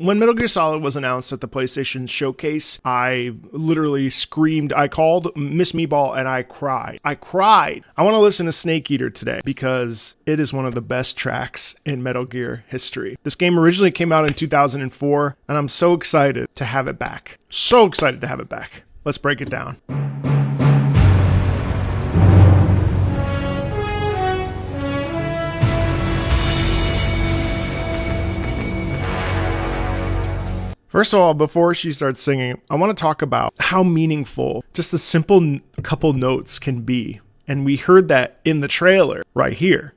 When Metal Gear Solid was announced at the PlayStation Showcase, I literally screamed. I called Miss Meatball and I cried. I want to listen to Snake Eater today because it is one of the best tracks in Metal Gear history. This game originally came out in 2004, and I'm so excited to have it back. So excited to have it back. Let's break it down. First of all, before she starts singing, I want to talk about how meaningful just a simple couple notes can be. And we heard that in the trailer right here.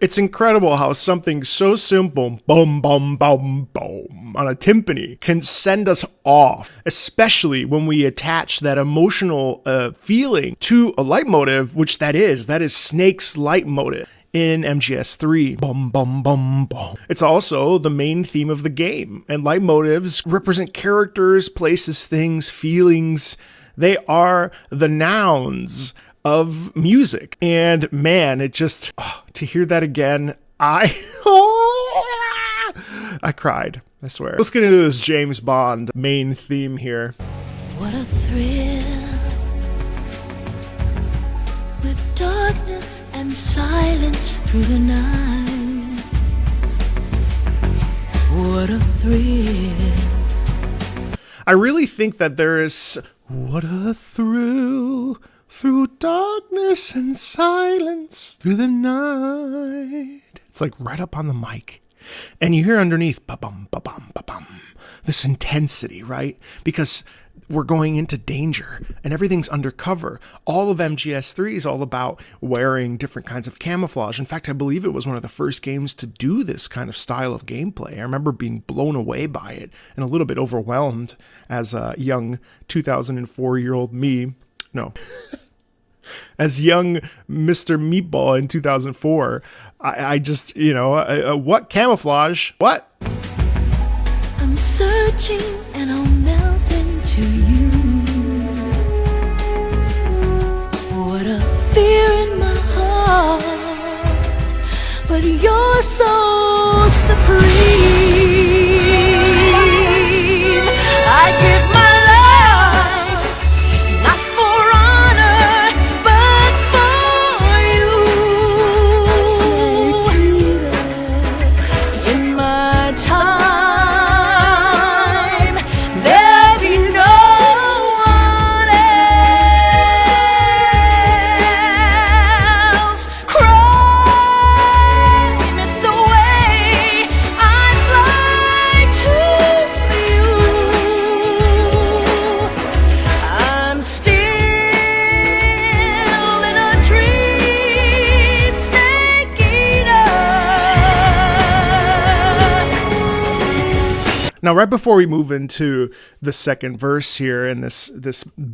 It's incredible how something so simple, boom, boom, boom, boom, on a timpani can send us off, especially when we attach that emotional feeling to a leitmotif, which that is Snake's leitmotif in MGS3. Bum, bum, bum, bum. It's also the main theme of the game, and leitmotifs represent characters, places, things, feelings. They are the nouns of music. And man, it just, to hear that again, I cried, I swear. Let's get into this James Bond main theme here. What a thrill, with darkness and silence through the night. What a thrill. I really think that there is, what a thrill, through darkness and silence, through the night. It's like right up on the mic. And you hear underneath, ba-bum, ba-bum, ba-bum, this intensity, right? Because we're going into danger and everything's undercover. All of MGS3 is all about wearing different kinds of camouflage. In fact, I believe it was one of the first games to do this kind of style of gameplay. I remember being blown away by it and a little bit overwhelmed as a young 2004-year-old me. No. As young Mr. Meatball in 2004, I just, what camouflage? What? I'm searching and I'll melt into you. What a fear in my heart, but you're so supreme. I give my Now, right before we move into the second verse here in this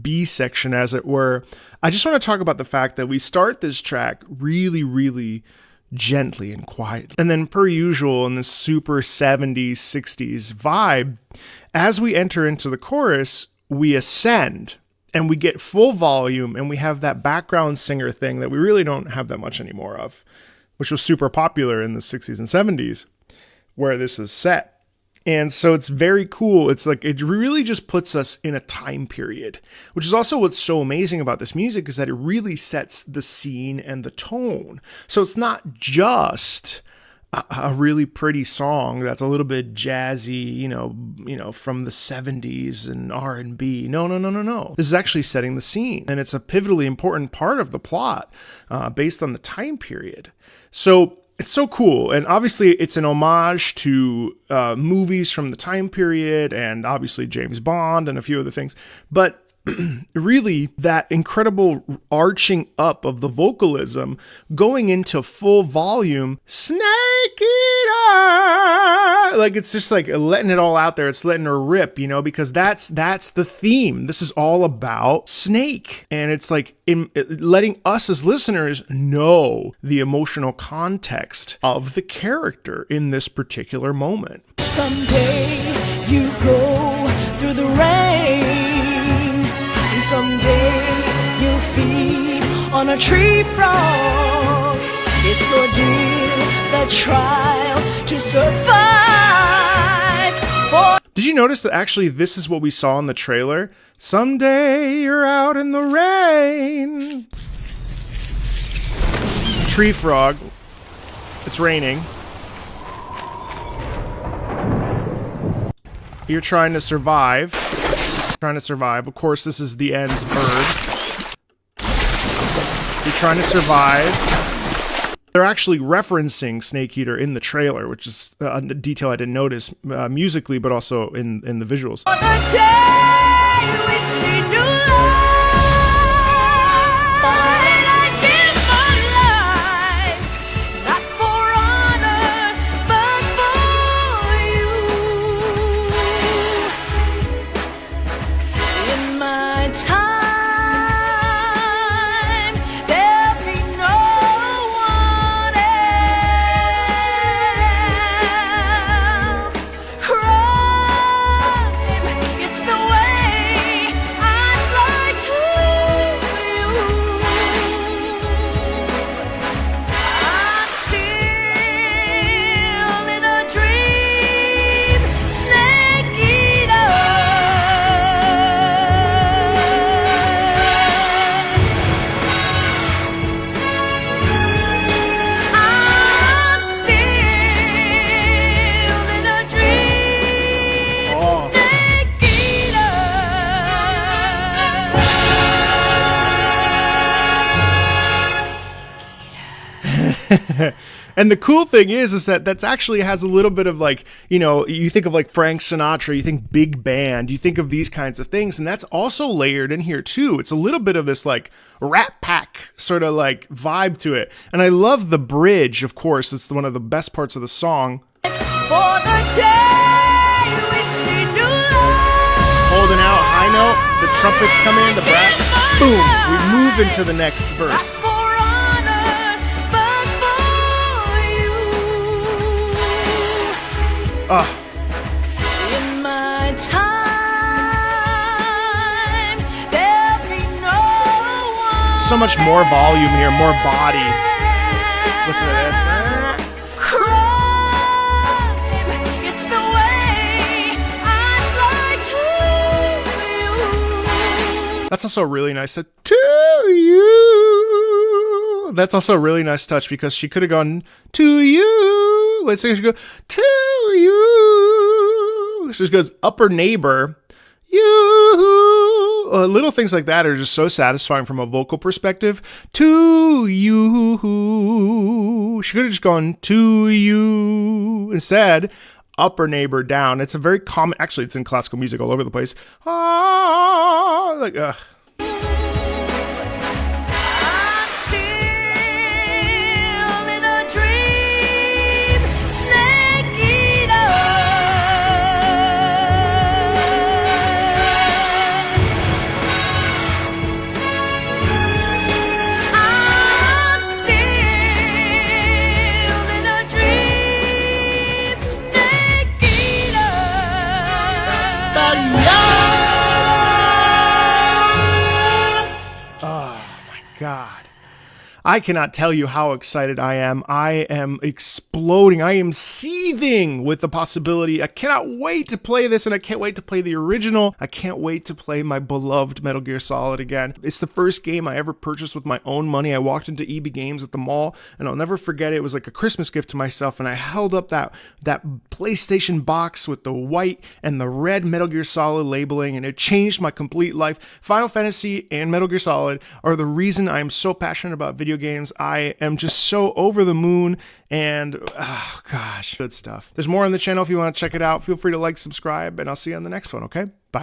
B section, as it were, I just want to talk about the fact that we start this track really, really gently and quietly. And then, per usual, in this super 70s, 60s vibe, as we enter into the chorus, we ascend and we get full volume and we have that background singer thing that we really don't have that much anymore of, which was super popular in the 60s and 70s, where this is set. And so it's very cool. It's like, it really just puts us in a time period, which is also what's so amazing about this music, is that it really sets the scene and the tone. So it's not just a really pretty song that's a little bit jazzy, from the 70s and R&B. No. This is actually setting the scene, and it's a pivotally important part of the plot based on the time period. So it's so cool. And obviously it's an homage to movies from the time period, and obviously James Bond and a few other things. But really, that incredible arching up of the vocalism going into full volume, Snake Eater! Like, it's just like letting it all out there. It's letting her rip, because that's the theme. This is all about Snake. And it's like letting us as listeners know the emotional context of the character in this particular moment. Someday you go through the on a tree frog. It's ordeal, the trial to survive. For Did you notice that actually this is what we saw in the trailer? Someday you're out in the rain. Tree frog. It's raining. You're trying to survive. Trying to survive. Of course, this is the end's bird. You're trying to survive. They're actually referencing Snake Eater in the trailer, which is a detail I didn't notice musically, but also in the visuals. on the day we see new life, and I give my life, not for honor, but for you. In my time, there'll be no one else. Crime, it's the way I'd lie to you. I'm still in a dream, snake eater. I'm still in a dream, Oh. snake eater. And the cool thing is that that's actually has a little bit of like, you know, you think of like Frank Sinatra, you think big band, you think of these kinds of things, and that's also layered in here too. It's a little bit of this like Rat Pack sort of like vibe to it. And I love the bridge, of course. It's one of the best parts of the song. For the day we see new life, Holding out high note, the trumpets come in, the brass, boom, we move into the next not verse. for honor, but for you. Ah. In my time, there'll be no one So much more volume here, more body. Listen to this. crime. It's the way I'd lie to you. That's also a really nice to you. That's also a really nice touch because she could have gone to you. Let's say she go to you. So she goes upper neighbor. You. Little things like that are just so satisfying from a vocal perspective. To you. She could have just gone to you. Instead, upper neighbor down. It's a very common, actually, it's in classical music all over the place. Ah, like, I'm still in a dream, snake eater. I'm still in a dream, snake eater. God. I cannot tell you how excited I am. I am exploding. I am seething with the possibility. I cannot wait to play this, and I can't wait to play the original. I can't wait to play my beloved Metal Gear Solid again. It's the first game I ever purchased with my own money. I walked into EB Games at the mall, and I'll never forget it. It was like a Christmas gift to myself, and I held up that PlayStation box with the white and the red Metal Gear Solid labeling, and it changed my complete life. Final Fantasy and Metal Gear Solid are the reason I am so passionate about video games. I am just so over the moon, and oh gosh, good stuff. There's more on the channel if you want to check it out. Feel free to like, subscribe, and I'll see you on the next one, okay? Bye.